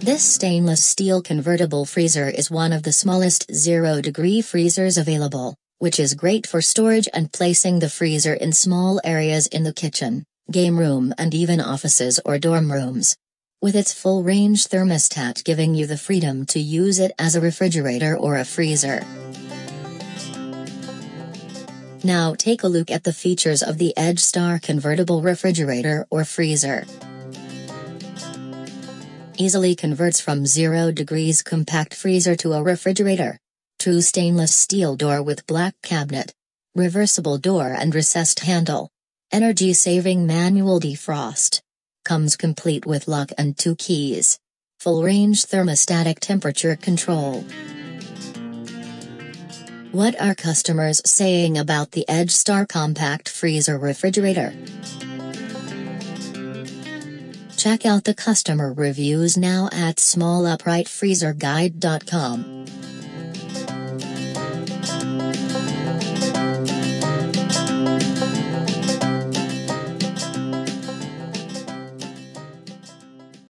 This stainless steel convertible freezer is one of the smallest 0-degree freezers available, which is great for storage and placing the freezer in small areas in the kitchen, game room and even offices or dorm rooms. With its full-range thermostat giving you the freedom to use it as a refrigerator or a freezer. Now take a look at the features of the EdgeStar convertible refrigerator or freezer. Easily converts from 0 degrees compact freezer to a refrigerator. True stainless steel door with black cabinet. Reversible door and recessed handle. Energy-saving manual defrost. Comes complete with lock and 2 keys. Full-range thermostatic temperature control. What are customers saying about the EdgeStar compact freezer refrigerator? Check out the customer reviews now at smalluprightfreezerguide.com.